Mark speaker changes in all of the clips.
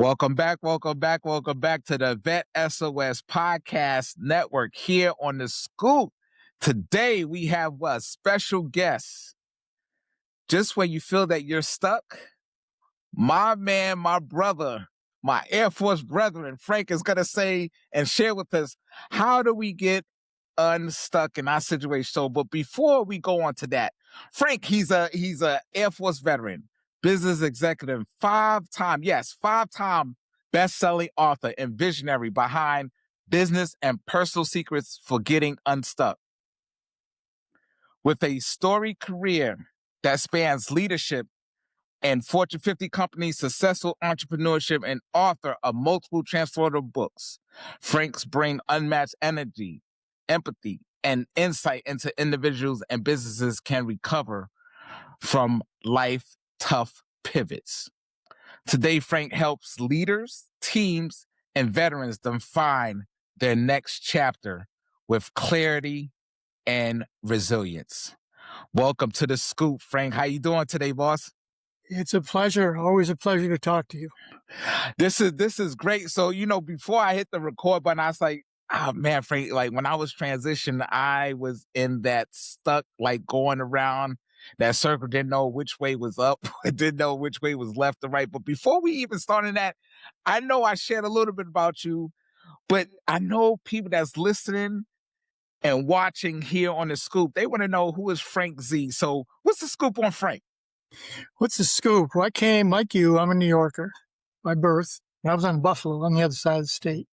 Speaker 1: Welcome back to the VET S.O.S podcast network here on the Scoop. Today we have a special guest. Just when you feel that you're stuck, my man, my brother, my Air Force brethren, Frank is going to say and share with us, how do we get unstuck in our situation? So, but before we go on to that, Frank, he's a Air Force veteran, business executive, five-time best-selling author and visionary behind Business and Personal Secrets for Getting Unstuck. With a storied career that spans leadership and Fortune 50 companies, successful entrepreneurship, and author of multiple transformative books, Frank's bring unmatched energy, empathy, and insight into individuals and businesses can recover from life tough pivots. Today, Frank helps leaders, teams, and veterans define their next chapter with clarity and resilience. Welcome to the Scoop, Frank. How you doing today, boss?
Speaker 2: It's a pleasure. Always a pleasure to talk to you.
Speaker 1: This is great. So, before I hit the record button, I was like, oh man, Frank, like when I was transitioning, I was in that stuck, like going around that circle, didn't know which way was up, didn't know which way was left or right. But before we even started that, I know I shared a little bit about you, but I know people that's listening and watching here on the Scoop, they want to know, who is Frank Z. So what's the scoop on Frank?
Speaker 2: What's the scoop? Well, I came, like you, I'm a New Yorker by birth. I was on Buffalo on the other side of the state.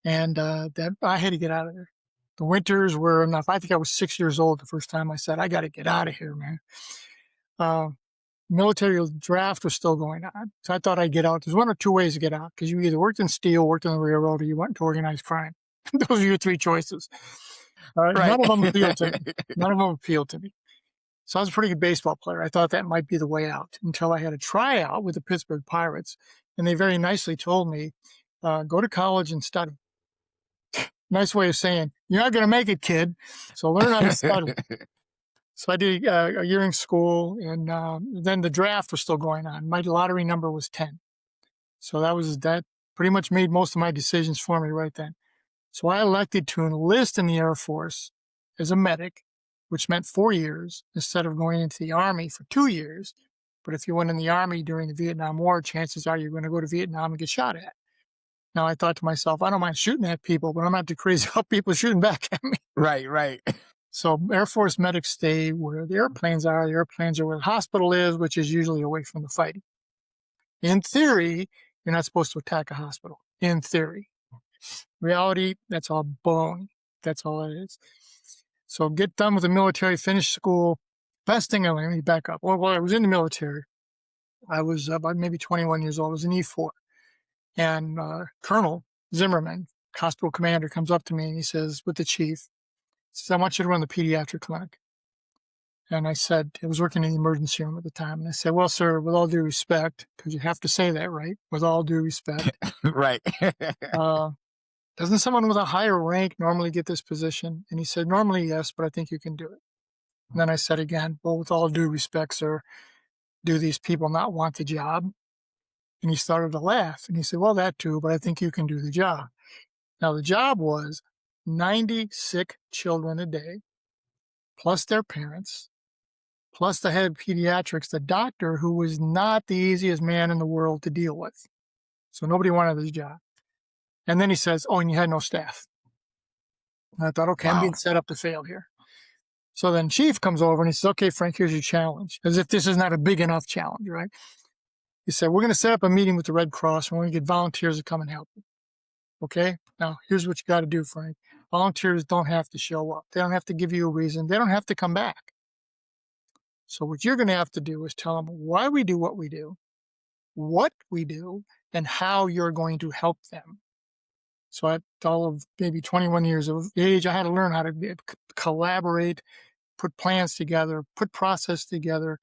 Speaker 2: And I had to get out of there. The winters were enough. I think I was 6 years old the first time I said, I got to get out of here, man. Military draft was still going on. So I thought I'd get out. There's one or two ways to get out, because you either worked in steel, worked on the railroad, or you went into organized crime. Those are your three choices. Right. None of them appealed to me. So I was a pretty good baseball player. I thought that might be the way out until I had a tryout with the Pittsburgh Pirates. And they very nicely told me, go to college and study. Nice way of saying, you're not going to make it, kid. So learn how to study. So I did a year in school, and then the draft was still going on. My lottery number was 10. So that pretty much made most of my decisions for me right then. So I elected to enlist in the Air Force as a medic, which meant 4 years instead of going into the Army for 2 years. But if you went in the Army during the Vietnam War, chances are you're going to go to Vietnam and get shot at. Now, I thought to myself, I don't mind shooting at people, but I'm not too crazy about people shooting back at me.
Speaker 1: Right.
Speaker 2: So Air Force medics stay where the airplanes are. The airplanes are where the hospital is, which is usually away from the fighting. In theory, you're not supposed to attack a hospital. In theory. Reality, that's all baloney. That's all it is. So get done with the military, finish school. Best thing, let me back up. Well, I was in the military. I was about maybe 21 years old. I was an E4. And Colonel Zimmerman, hospital commander, comes up to me and he says, with the chief, he says, I want you to run the pediatric clinic. And I said, I was working in the emergency room at the time. And I said, well, sir, with all due respect, because you have to say that, right? With all due respect.
Speaker 1: Right.
Speaker 2: Doesn't someone with a higher rank normally get this position? And he said, normally, yes, but I think you can do it. And then I said again, well, with all due respect, sir, do these people not want the job? And he started to laugh. And he said, well, that too, but I think you can do the job. Now, the job was 90 sick children a day, plus their parents, plus the head of pediatrics, the doctor, who was not the easiest man in the world to deal with. So nobody wanted this job. And then he says, oh, and you had no staff. And I thought, okay, I'm being set up to fail here. So then Chief comes over and he says, okay, Frank, here's your challenge. As if this is not a big enough challenge, right? He said, we're going to set up a meeting with the Red Cross and we're going to get volunteers to come and help you. Okay? Now, here's what you got to do, Frank. Volunteers don't have to show up. They don't have to give you a reason. They don't have to come back. So what you're going to have to do is tell them why we do what we do, and how you're going to help them. So at all of maybe 21 years of age, I had to learn how to collaborate, put plans together, put process together,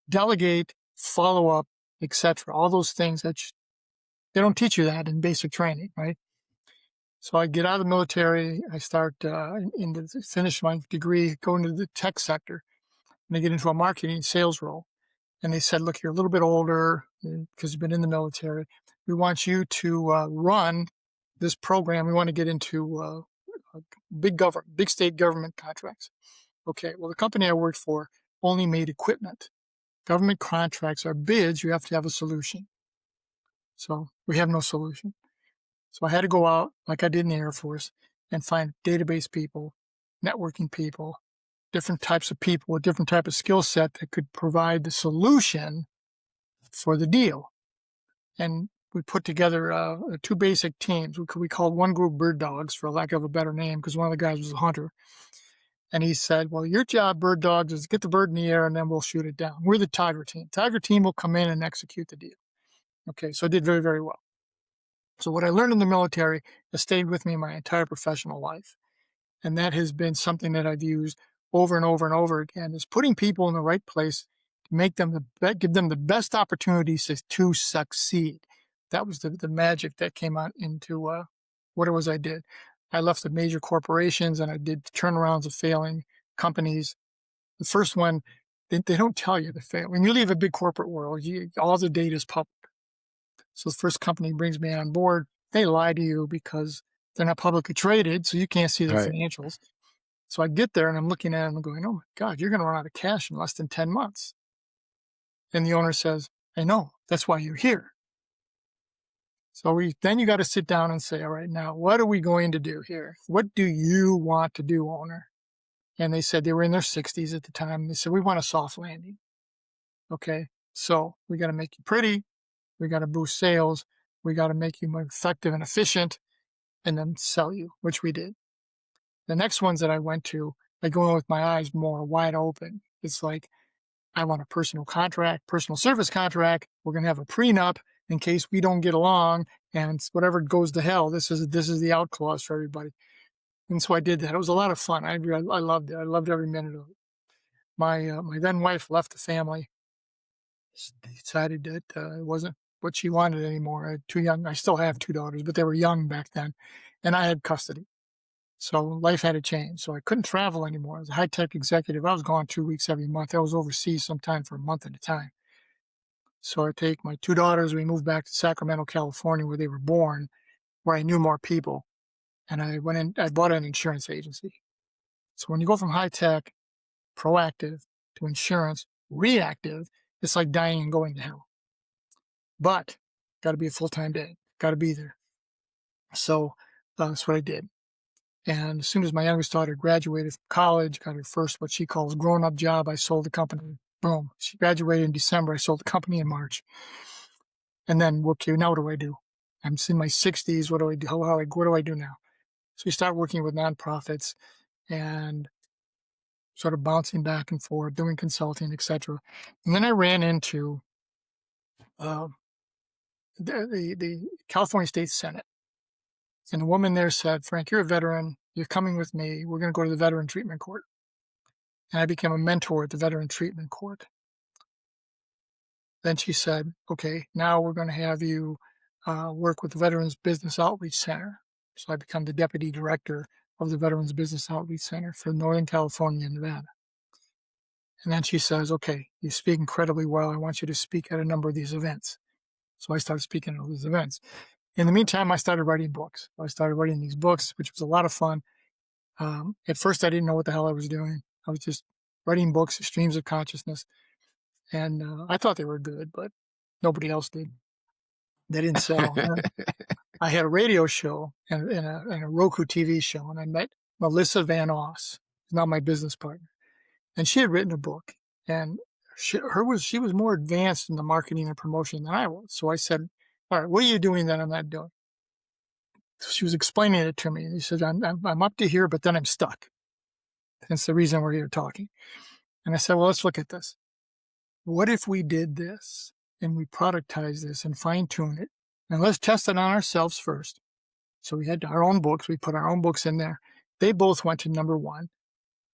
Speaker 2: delegate, follow up, etc. All those things that they don't teach you that in basic training, right? So I get out of the military, I start finish my degree, go into the tech sector, and I get into a marketing sales role. And they said, look, you're a little bit older because you've been in the military. we want you to run this program. We want to get into big state government contracts. Okay, well, the company I worked for only made equipment. Government contracts are bids. You have to have a solution. So we have no solution. So I had to go out, like I did in the Air Force, and find database people, networking people, different types of people with different type of skill set that could provide the solution for the deal. And we put together two basic teams. We called one group Bird Dogs, for lack of a better name, because one of the guys was a hunter. And he said, well, your job, Bird Dogs, is get the bird in the air and then we'll shoot it down. We're the Tiger team. Tiger team will come in and execute the deal. Okay, so I did very, very well. So what I learned in the military has stayed with me my entire professional life. And that has been something that I've used over and over and over again, is putting people in the right place to make them give them the best opportunities to succeed. That was the magic that came out into what it was I did. I left the major corporations and I did turnarounds of failing companies. The first one, they don't tell you the fail. When you leave a big corporate world, all the data is public. So the first company brings me on board. They lie to you because they're not publicly traded, so you can't see the financials. So I get there and I'm looking at them and going, oh my God, you're going to run out of cash in less than 10 months. And the owner says, I know, that's why you're here. So then you got to sit down and say, all right, now what are we going to do here? What do you want to do, owner? And they said, they were in their 60s at the time. They said, we want a soft landing. Okay, so we got to make you pretty. We got to boost sales. We got to make you more effective and efficient, and then sell you, which we did. The next ones that I went to, I go in with my eyes more wide open. It's like, I want a personal service contract. We're going to have a prenup in case we don't get along, and whatever goes to hell, this is the out clause for everybody. And so I did that. It was a lot of fun. I loved it. I loved every minute of it. My then wife left the family. She decided that it wasn't what she wanted anymore. I had too young. I still have two daughters, but they were young back then, and I had custody. So life had to change. So I couldn't travel anymore. As a high-tech executive, I was gone 2 weeks every month. I was overseas sometimes for a month at a time. So I take my two daughters. We moved back to Sacramento, California, where they were born, where I knew more people. And I went in. I bought an insurance agency. So when you go from high-tech, proactive, to insurance, reactive, it's like dying and going to hell. But got to be a full-time day. Got to be there. So that's what I did. And as soon as my youngest daughter graduated from college, got her first, what she calls grown-up job, I sold the company. Boom. She graduated in December. I sold the company in March. And then, okay, now what do I do? I'm in my 60s. What do I do? What do I do now? So we start working with nonprofits and sort of bouncing back and forth, doing consulting, etc. And then I ran into the California State Senate. And a woman there said, Frank, you're a veteran. You're coming with me. We're going to go to the Veteran Treatment Court. And I became a mentor at the Veteran Treatment Court. Then she said, okay, now we're going to have you work with the Veterans Business Outreach Center. So I become the deputy director of the Veterans Business Outreach Center for Northern California and Nevada. And then she says, okay, you speak incredibly well. I want you to speak at a number of these events. So I started speaking at all these events. In the meantime, I started writing books. I started writing these books, which was a lot of fun. At first, I didn't know what the hell I was doing. I was just writing books, streams of consciousness. And I thought they were good, but nobody else did. They didn't sell. I had a radio show and a Roku TV show, and I met Melissa Van Oss, who's now my business partner. And she had written a book, and she was more advanced in the marketing and promotion than I was. So I said, all right, what are you doing that I'm not doing? So she was explaining it to me, and she said, I'm up to here, but then I'm stuck. That's the reason we're here talking. And I said, well, let's look at this. What if we did this and we productize this and fine tune it? And let's test it on ourselves first. So we had our own books. We put our own books in there. They both went to #1.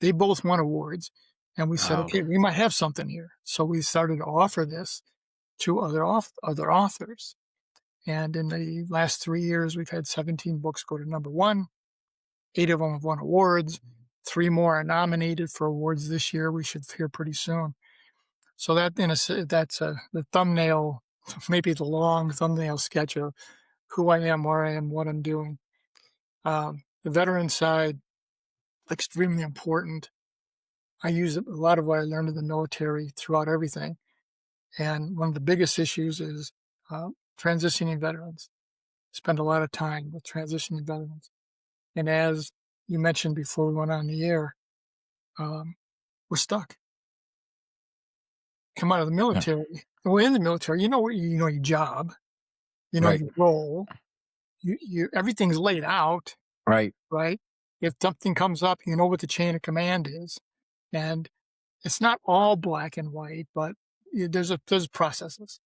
Speaker 2: They both won awards. And we said, okay, we might have something here. So we started to offer this to other authors. And in the last 3 years, we've had 17 books go to #1. 8 of them have won awards. 3 more are nominated for awards this year. We should hear pretty soon. So that's the thumbnail maybe the long thumbnail sketch of who I am, where I am, what I'm doing. The veteran side, extremely important. I use a lot of what I learned in the military throughout everything. And one of the biggest issues is transitioning veterans. Spend a lot of time with transitioning veterans. And as you mentioned before we went on the air, we're stuck. Come out of the military. Well, in the military, you know your job, you know
Speaker 1: Right.
Speaker 2: your role. You everything's laid out,
Speaker 1: Right.
Speaker 2: right? If something comes up, you know what the chain of command is, and it's not all black and white, but there's processes.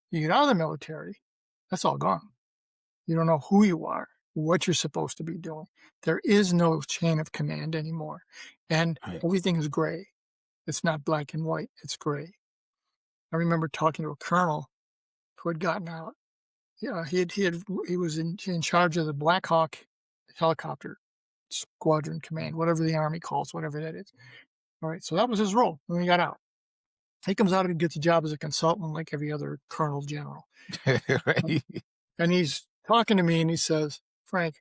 Speaker 2: You get out of the military, that's all gone. You don't know who you are, what you're supposed to be doing. There is no chain of command anymore, and
Speaker 1: Right.
Speaker 2: everything is gray. It's not black and white, it's gray. I remember talking to a colonel who had gotten out. Yeah, he was in charge of the Black Hawk helicopter squadron command, whatever the Army calls, whatever that is. All right, so that was his role when he got out. He comes out and gets a job as a consultant like every other colonel general.
Speaker 1: Right.
Speaker 2: And he's talking to me and he says, Frank,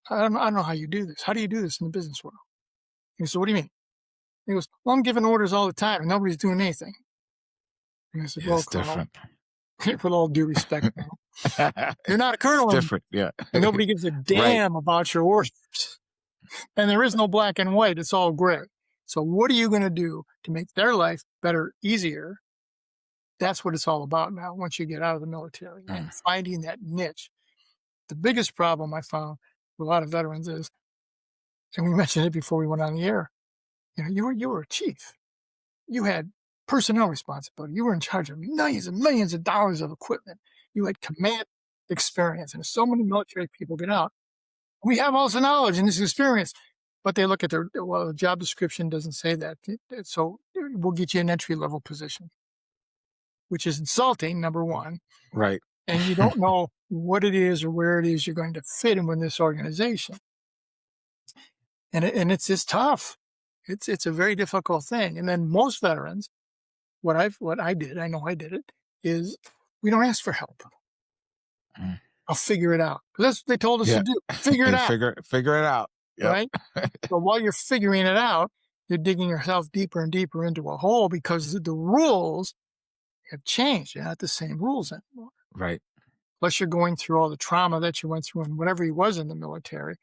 Speaker 2: I don't know how you do this. How do you do this in the business world? And I said, what do you mean? He goes, well, I'm giving orders all the time and nobody's doing anything. And I said,
Speaker 1: Yeah,
Speaker 2: well,
Speaker 1: it's
Speaker 2: Colonel,
Speaker 1: different.
Speaker 2: with all due respect, Colonel, you're not a colonel
Speaker 1: It's
Speaker 2: anymore,
Speaker 1: different. Yeah.
Speaker 2: and nobody gives a
Speaker 1: Right.
Speaker 2: damn about your orders. And there is no black and white. It's all gray. So what are you going to do to make their life better, easier? That's what it's all about now once you get out of the military and finding that niche. The biggest problem I found with a lot of veterans is, and we mentioned it before we went on the air, you were a chief. You had personnel responsibility. You were in charge of millions and millions of dollars of equipment. You had command experience. And so many military people get out. We have all this knowledge and this experience, but they look at their job description doesn't say that. So we'll get you an entry-level position, which is insulting, number one.
Speaker 1: Right.
Speaker 2: And you don't know what it is or where it is you're going to fit in with this organization. And it's just tough. It's a very difficult thing. And then most veterans, what I did, I know I did it, is we don't ask for help. I'll figure it out. That's what they told us to do. Figure it out.
Speaker 1: Figure it out. Yep.
Speaker 2: Right? So while you're figuring it out, you're digging yourself deeper and deeper into a hole because the rules have changed. They're not the same rules anymore.
Speaker 1: Right.
Speaker 2: Plus, you're going through all the trauma that you went through and whatever he was in the military.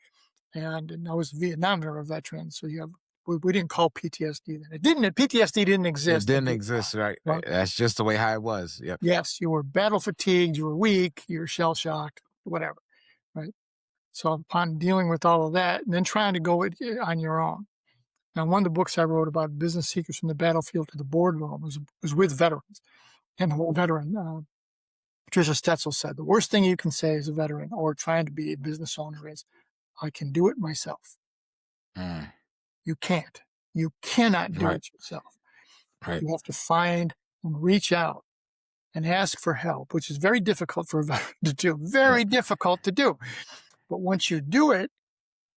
Speaker 2: And I was a Vietnam era veteran, so you have we didn't call PTSD then. PTSD didn't exist.
Speaker 1: It didn't exist, right? That's just the way how it was. Yep.
Speaker 2: Yes, you were battle fatigued, you were weak, you were shell shocked, whatever, right? So upon dealing with all of that, and then trying to go on your own. Now, one of the books I wrote about business secrets from the battlefield to the boardroom was with veterans. And the whole veteran, Patricia Stetzel said, the worst thing you can say as a veteran or trying to be a business owner is, I can do it myself. You can't. You cannot do it yourself.
Speaker 1: Right.
Speaker 2: You have to find and reach out and ask for help, which is very difficult for a veteran to do. Very difficult to do. But once you do it,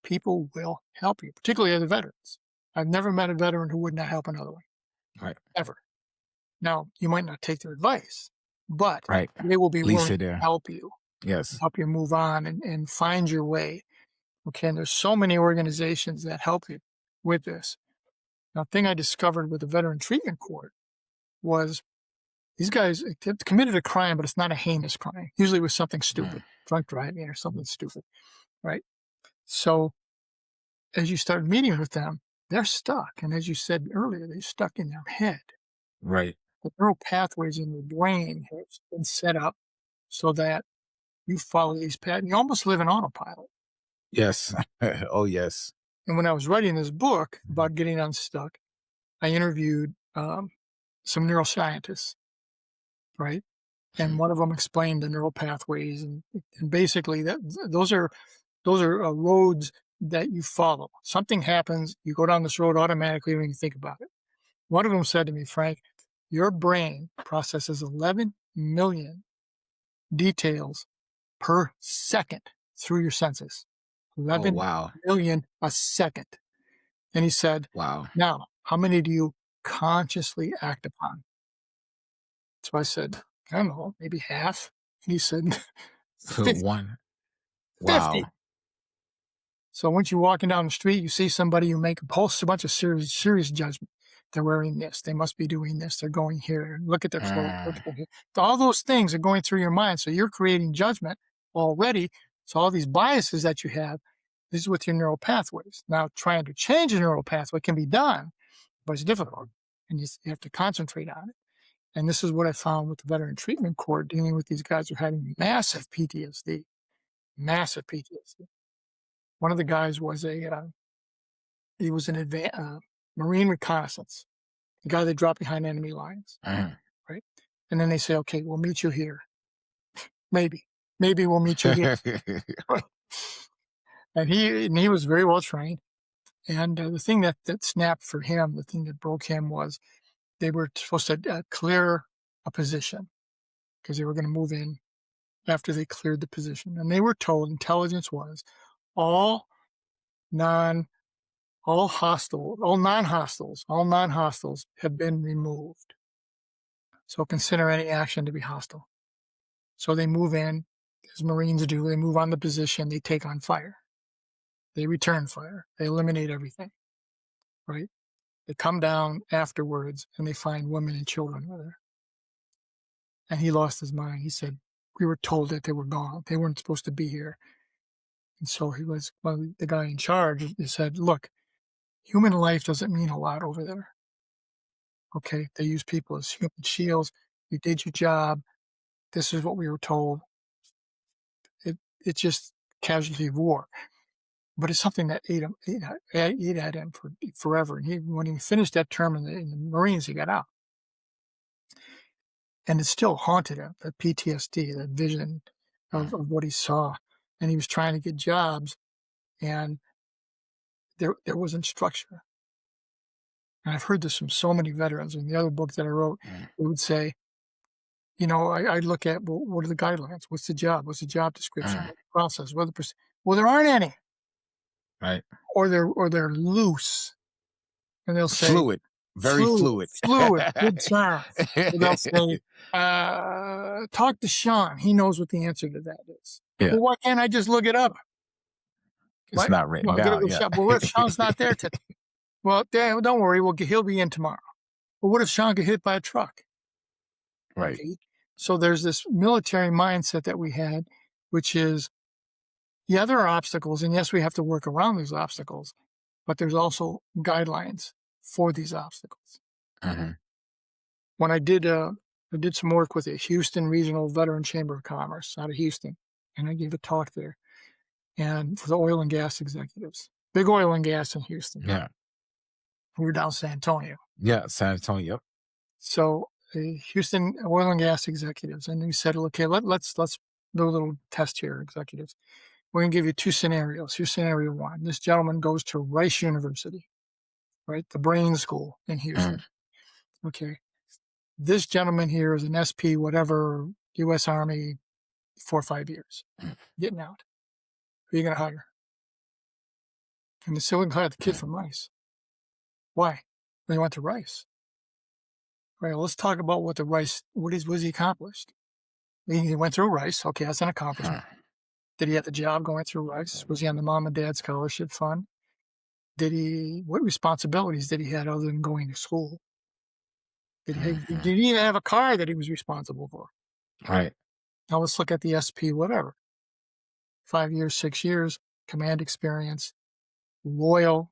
Speaker 2: people will help you, particularly other veterans. I've never met a veteran who would not help another one.
Speaker 1: Right.
Speaker 2: Ever. Now, you might not take their advice, but
Speaker 1: right.
Speaker 2: they will be willing
Speaker 1: to
Speaker 2: help you.
Speaker 1: Yes.
Speaker 2: Help you move on and find your way. Okay, and there's so many organizations that help you with this. Now, the thing I discovered with the Veteran Treatment Court was these guys have committed a crime, but it's not a heinous crime. Usually it was something stupid, drunk driving or something stupid, right? So as you start meeting with them, they're stuck. And as you said earlier, they're stuck in their head.
Speaker 1: Right.
Speaker 2: The neural pathways in your brain have been set up so that you follow these patterns. You almost live in autopilot.
Speaker 1: Yes. Oh, yes.
Speaker 2: And when I was writing this book about getting unstuck, I interviewed some neuroscientists, right? And one of them explained the neural pathways, and basically those are roads that you follow. Something happens, you go down this road automatically when you think about it. One of them said to me, Frank, your brain processes 11 million details per second through your senses. 11 million a second. And he said,
Speaker 1: wow.
Speaker 2: Now, how many do you consciously act upon? So I said, I don't know, maybe half. And he said,
Speaker 1: So
Speaker 2: 50.
Speaker 1: one.
Speaker 2: 50.
Speaker 1: Wow.
Speaker 2: So once you're walking down the street, you see somebody, you make a pulse, a bunch of serious judgment. They're wearing this. They must be doing this. They're going here. Look at their clothes. Look
Speaker 1: Mm.
Speaker 2: at their hair. All those things are going through your mind. So you're creating judgment already. So all these biases that you have, this is with your neural pathways. Now, trying to change a neural pathway can be done, but it's difficult. And you have to concentrate on it. And this is what I found with the veteran treatment court, dealing with these guys who are having massive PTSD. Massive PTSD. One of the guys was he was an Marine reconnaissance, the guy they dropped behind enemy lines,
Speaker 1: Mm.
Speaker 2: right? And then they say, okay, we'll meet you here. Maybe we'll meet you here. And he was very well trained. And the thing that snapped for him, the thing that broke him, was they were supposed to clear a position because they were going to move in after they cleared the position. And they were told intelligence was all non-hostiles have been removed. So consider any action to be hostile. So they move in, as Marines do, they move on the position, they take on fire. They return fire. They eliminate everything, right? They come down afterwards and they find women and children with her. And he lost his mind. He said, we were told that they were gone. They weren't supposed to be here. And so the guy in charge, he said, look, human life doesn't mean a lot over there. Okay, they use people as human shields. You did your job. This is what we were told. It's just casualty of war. But it's something that ate at him for forever. And when he finished that term in the Marines, he got out. And it still haunted him, that PTSD, that vision of what he saw. And he was trying to get jobs, and there wasn't structure. And I've heard this from so many veterans. In the other book that I wrote, they would say, I look at, well, what are the guidelines? What's the job? What's the job description? What's the process? Well, there aren't any.
Speaker 1: Right.
Speaker 2: Or they're loose. And they'll say,
Speaker 1: Fluid. Very fluid.
Speaker 2: good term. They'll say, talk to Sean. He knows what the answer to that is.
Speaker 1: Yeah.
Speaker 2: Well, why can't I just look it up?
Speaker 1: It's not written down. Yeah.
Speaker 2: Well, what if Sean's not there today? Well, don't worry. He'll be in tomorrow. But what if Sean get hit by a truck?
Speaker 1: Right.
Speaker 2: Okay. So there's this military mindset that we had, which is, yeah, there are obstacles, and yes, we have to work around these obstacles, but there's also guidelines for these obstacles.
Speaker 1: Mm-hmm.
Speaker 2: When I did some work with the Houston Regional Veteran Chamber of Commerce out of Houston, and I gave a talk there, and for the oil and gas executives, big oil and gas in Houston.
Speaker 1: Yeah.
Speaker 2: We were down San Antonio.
Speaker 1: Yeah, San Antonio. Yep.
Speaker 2: So the Houston oil and gas executives, and we said, okay, let's do a little test here, executives. We're going to give you two scenarios. Here's scenario one. This gentleman goes to Rice University, right? The brain school in Houston. Okay. This gentleman here is an SP, whatever, U.S. Army, 4 or 5 years, getting out. Who are you going to hire? And they said, we can hire the kid from Rice. Why? Well, he went to Rice. Right. Well, let's talk about what was he accomplished? He went through Rice. Okay, that's an accomplishment. Did he have the job going through Rice? Was he on the mom and dad scholarship fund? What responsibilities did he have other than going to school? Did he even have a car that he was responsible for?
Speaker 1: Right.
Speaker 2: Now let's look at the SP, whatever. 5 years, 6 years, command experience, loyal,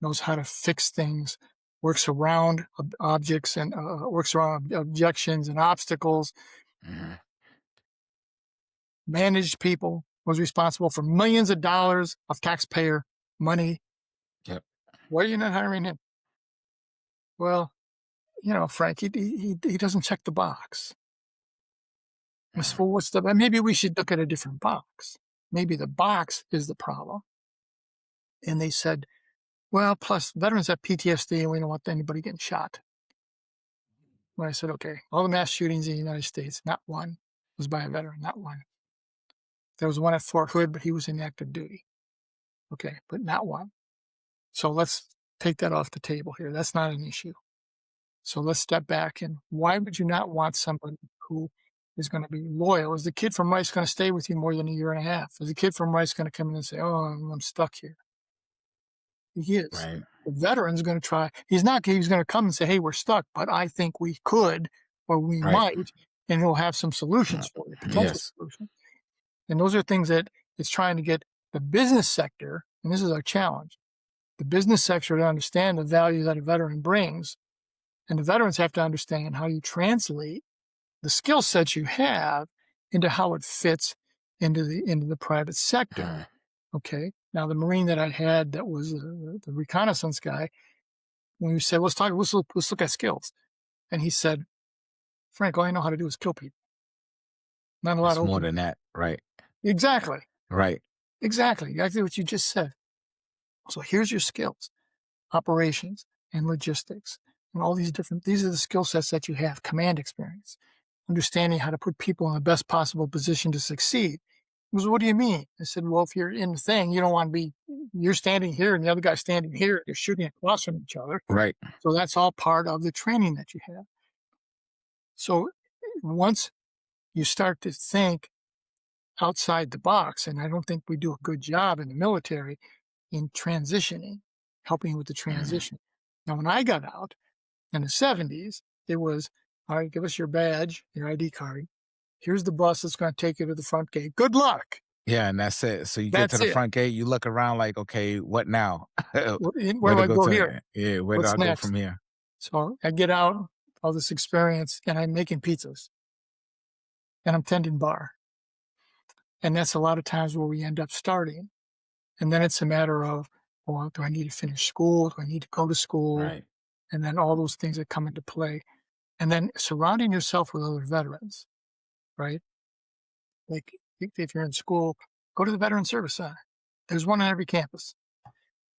Speaker 2: knows how to fix things, works around objects and works around objections and obstacles, managed people, was responsible for millions of dollars of taxpayer money.
Speaker 1: Yep.
Speaker 2: Why are you not hiring him? Well, Frank, he doesn't check the box. I said, well, maybe we should look at a different box. Maybe the box is the problem. And they said, well, plus veterans have PTSD and we don't want anybody getting shot. When I said, okay, all the mass shootings in the United States, not one was by a veteran, not one. There was one at Fort Hood, but he was in active duty. Okay, but not one. So let's take that off the table here. That's not an issue. So let's step back, and why would you not want somebody who is going to be loyal? Is the kid from Rice going to stay with you more than a year and a half? Is the kid from Rice going to come in and say, "Oh, I'm stuck here"? He is.
Speaker 1: Right.
Speaker 2: The veteran's going to try. He's not. He's going to come and say, "Hey, we're stuck, but I think we could, or we
Speaker 1: Right.
Speaker 2: might," and he'll have some solutions for you, potential
Speaker 1: Yes.
Speaker 2: solutions. And those are things that it's trying to get the business sector, and this is our challenge, the business sector to understand the value that a veteran brings. And the veterans have to understand how you translate the skill sets you have into how it fits into the private sector. Okay. Now the Marine that I had that was the reconnaissance guy, when we said, let's look at skills. And he said, "Frank, all I know how to do is kill people. Not a lot
Speaker 1: It's
Speaker 2: of
Speaker 1: more
Speaker 2: open."
Speaker 1: than that. Right.
Speaker 2: Exactly.
Speaker 1: Right.
Speaker 2: Exactly what you just said. So here's your skills: operations and logistics and all these are the skill sets that you have: command experience, understanding how to put people in the best possible position to succeed. He goes, "What do you mean?" I said, "Well, if you're in the thing, you don't want to be, you're standing here and the other guy's standing here. You're shooting across from each other.
Speaker 1: Right.
Speaker 2: So that's all part of the training that you have." So once you start to think outside the box, and I don't think we do a good job in the military in transitioning, helping with the transition. Now, when I got out in the 70s, it was, all right, give us your badge, your ID card. Here's the bus that's going to take you to the front gate. Good luck.
Speaker 1: Yeah, and that's it. So you get to
Speaker 2: That's
Speaker 1: the
Speaker 2: it.
Speaker 1: front gate, you look around like, okay, what now?
Speaker 2: Where
Speaker 1: Where
Speaker 2: do
Speaker 1: to
Speaker 2: I
Speaker 1: go
Speaker 2: go here?
Speaker 1: to? Yeah, where do
Speaker 2: What's
Speaker 1: I go
Speaker 2: next?
Speaker 1: from here?
Speaker 2: So I get out, all this experience, and I'm making pizzas and I'm tending bar. And that's a lot of times where we end up starting. And then it's a matter of, well, do I need to finish school? Do I need to go to school?
Speaker 1: Right.
Speaker 2: And then all those things that come into play. And then surrounding yourself with other veterans, right? Like if you're in school, go to the Veteran Service Center. There's one on every campus.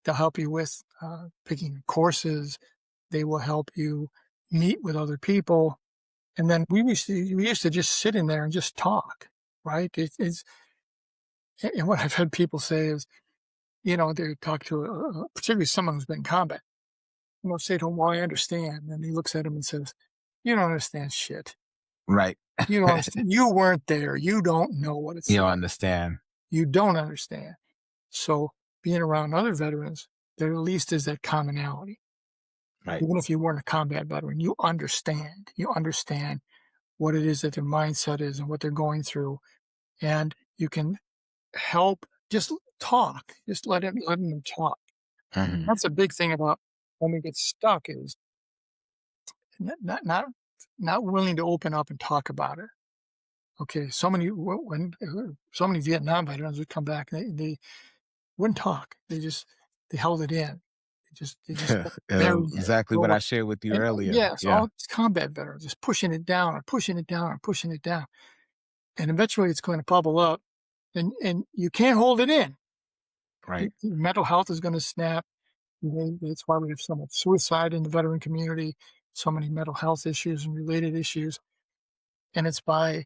Speaker 2: They'll help you with picking courses. They will help you meet with other people. And then we used to just sit in there and just talk, right? And what I've had people say is, they talk to particularly someone who's been in combat. Say to him, "Well, I understand." And he looks at him and says, "You don't understand shit.
Speaker 1: Right.
Speaker 2: You don't understand. You weren't there. You don't know what it's
Speaker 1: You don't
Speaker 2: like.
Speaker 1: understand.
Speaker 2: You don't understand." So being around other veterans, there at least is that commonality.
Speaker 1: Right.
Speaker 2: Even if you weren't a combat veteran, you understand. You understand what it is that their mindset is and what they're going through. And you can help, just talk, just letting them talk.
Speaker 1: Mhm.
Speaker 2: That's a big thing about when we get stuck is not willing to open up and talk about it. Okay, so many Vietnam veterans would come back and they wouldn't talk. They held it in. They just buried it.
Speaker 1: Exactly what
Speaker 2: So,
Speaker 1: I shared with you
Speaker 2: and
Speaker 1: earlier.
Speaker 2: yes,
Speaker 1: Yeah.
Speaker 2: all these combat veterans just pushing it down and pushing it down and pushing it down, and eventually it's going to bubble up, and you can't hold it in.
Speaker 1: Right.
Speaker 2: Mental health is going to snap. That's why we have so much suicide in the veteran community, so many mental health issues and related issues. And it's by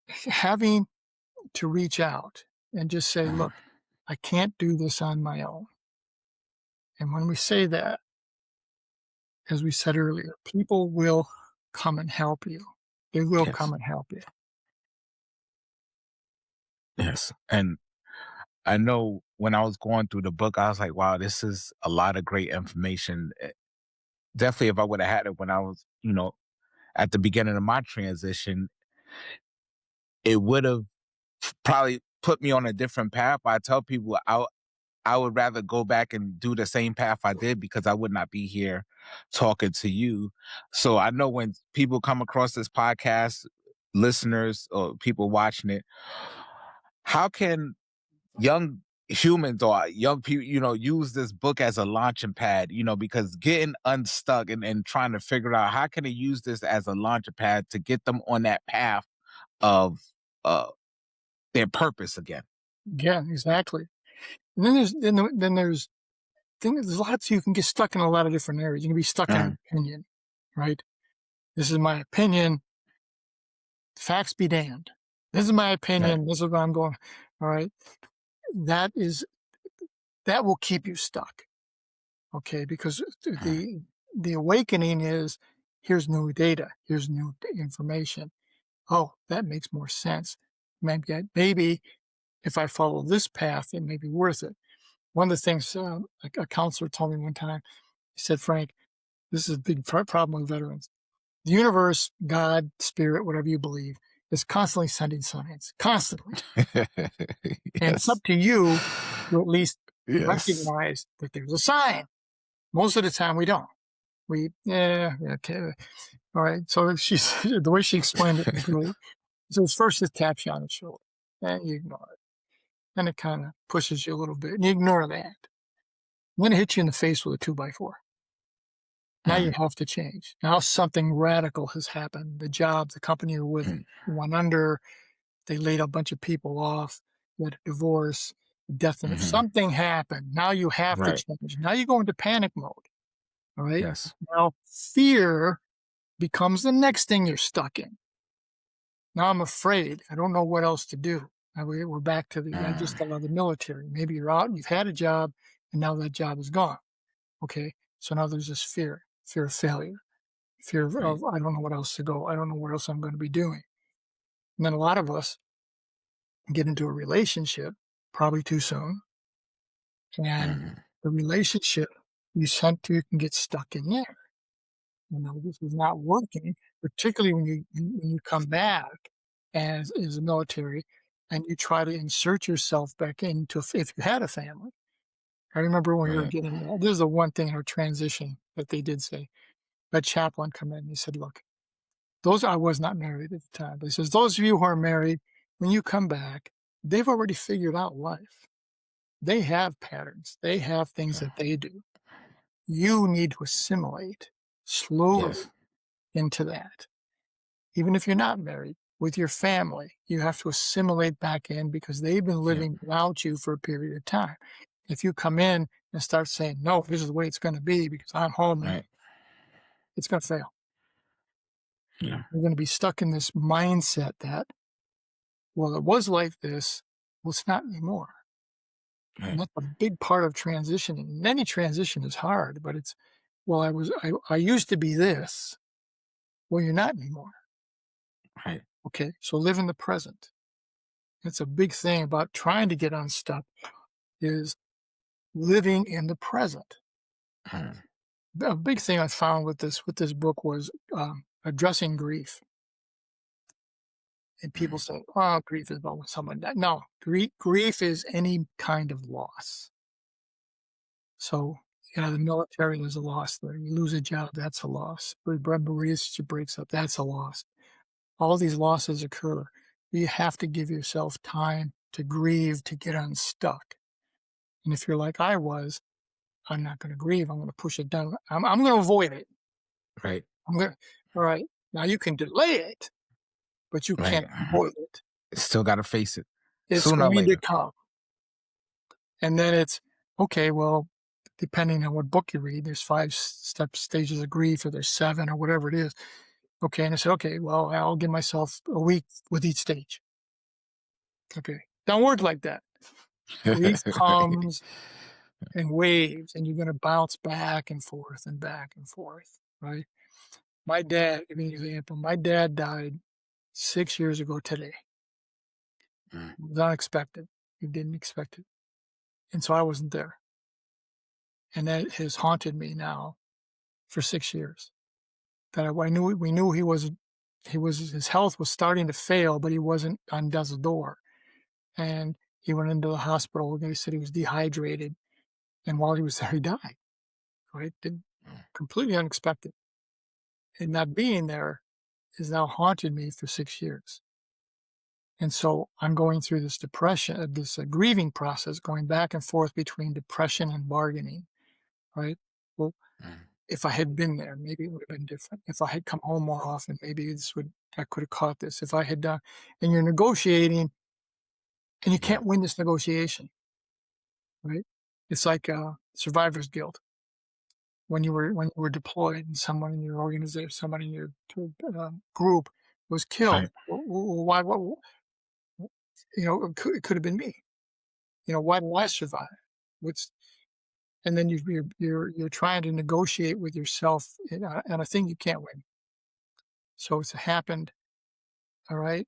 Speaker 2: having to reach out and just say,
Speaker 1: Mhm.
Speaker 2: "Look, I can't do this on my own." And when we say that, as we said earlier, people will come and help you. They will
Speaker 1: Yes.
Speaker 2: come and help you.
Speaker 1: Yes. And I know when I was going through the book, I was like, wow, this is a lot of great information. Definitely, if I would have had it when I was, at the beginning of my transition, it would have probably put me on a different path. I tell people I would rather go back and do the same path I did because I would not be here talking to you. So I know when people come across this podcast, listeners or people watching it, how can young humans or young people, use this book as a launching pad, because getting unstuck and trying to figure out how can they use this as a launching pad to get them on that path of uh, their purpose again.
Speaker 2: Yeah, exactly. And there's lots, you can get stuck in a lot of different areas. You can be stuck in
Speaker 1: Mhm.
Speaker 2: an opinion, right? This is my opinion. Facts be damned. This is my
Speaker 1: Right.
Speaker 2: opinion. This is what I'm going. All right. That will keep you stuck. Okay. Because
Speaker 1: Mhm.
Speaker 2: the awakening is, here's new data. Here's new information. oh, that makes more sense. Maybe if I follow this path, it may be worth it. One of the things a counselor told me one time, he said, Frank, this is a big problem with veterans. The universe, God, spirit, whatever you believe, is constantly sending signs, constantly. And it's
Speaker 1: Yes.
Speaker 2: up to you to at least
Speaker 1: Yes.
Speaker 2: recognize that there's a sign. Most of the time we don't. Okay. All right. So the way she explained it was great. So first it taps you on the shoulder and you ignore it. Then it kind of pushes you a little bit and you ignore that. Then it hits you in the face with a 2x4. Now you have to change. Now something radical has happened. The job, the company you're with went under. They laid a bunch of people off. You had a divorce, death, and something happened. Now you have to change. Now you go into panic mode. All right.
Speaker 1: Yes.
Speaker 2: Now fear becomes the next thing you're stuck in. Now I'm afraid. I don't know what else to do. Now we're back to I just got out of the military. Maybe you're out, you've had a job, and now that job is gone. Okay. So now there's this fear of failure, fear of I don't know what else to go. I don't know what else I'm going to be doing. And then a lot of us get into a relationship probably too soon. And the relationship you can get stuck in there. This is not working, particularly when you come back as a military and you try to insert yourself back into if you had a family. I remember when we were getting this is the one thing in our transition that they did say. A chaplain come in and he said, look, I was not married at the time, but he says, those of you who are married, when you come back, they've already figured out life. They have patterns. They have things that they do. You need to assimilate slowly into that. Even if you're not married, with your family, you have to assimilate back in because they've been living without you for a period of time. If you come in and start saying, no, this is the way it's going to be because I'm home, it's going to fail.
Speaker 1: Yeah.
Speaker 2: You're going to be stuck in this mindset that, well, it was like this. Well, it's not anymore. And that's a big part of transitioning. And any transition is hard, but it's, well, I used to be this. Well, you're not anymore.
Speaker 1: Right.
Speaker 2: Okay. So live in the present. It's a big thing about trying to get unstuck is living in the present. A big thing I found with this book was addressing grief. And people say, oh, grief is about when someone died. No, grief is any kind of loss. So, the military is a loss there. You lose a job, that's a loss. Relationship breaks up, that's a loss. All these losses occur. You have to give yourself time to grieve, to get unstuck. And if you're like I was, I'm not going to grieve. I'm going to push it down. I'm going to avoid it.
Speaker 1: Right.
Speaker 2: All right. Now you can delay it, but you can't avoid it.
Speaker 1: Still got to face it.
Speaker 2: It's
Speaker 1: Sooner or
Speaker 2: going
Speaker 1: later.
Speaker 2: to come. And then it's, okay, well, depending on what book you read, there's 5 stages of grief, or there's 7 or whatever it is. Okay. And I said, okay, well, I'll give myself a week with each stage. Okay. Don't work like that. Grief comes in waves and you're going to bounce back and forth and back and forth. Right. My dad, give me an example. My dad died 6 years ago today. It was unexpected. He didn't expect it. And so I wasn't there. And that has haunted me now for 6 years. That we knew his health was starting to fail, but he wasn't on death's door. And he went into the hospital. They said he was dehydrated. And while he was there, he died. Right? Completely unexpected. And not being there has now haunted me for 6 years. And so I'm going through this depression, this grieving process, going back and forth between depression and bargaining. Right? Well, if I had been there, maybe it would have been different. If I had come home more often, maybe I could have caught this. If I had done, and you're negotiating, and you can't win this negotiation, right? It's like survivor's guilt. When you were deployed, and someone in your organization, someone in your group was killed.
Speaker 1: Right.
Speaker 2: Why? What? It could have been me. Why did I survive? And then you're trying to negotiate with yourself on a thing you can't win. So it's happened. all right?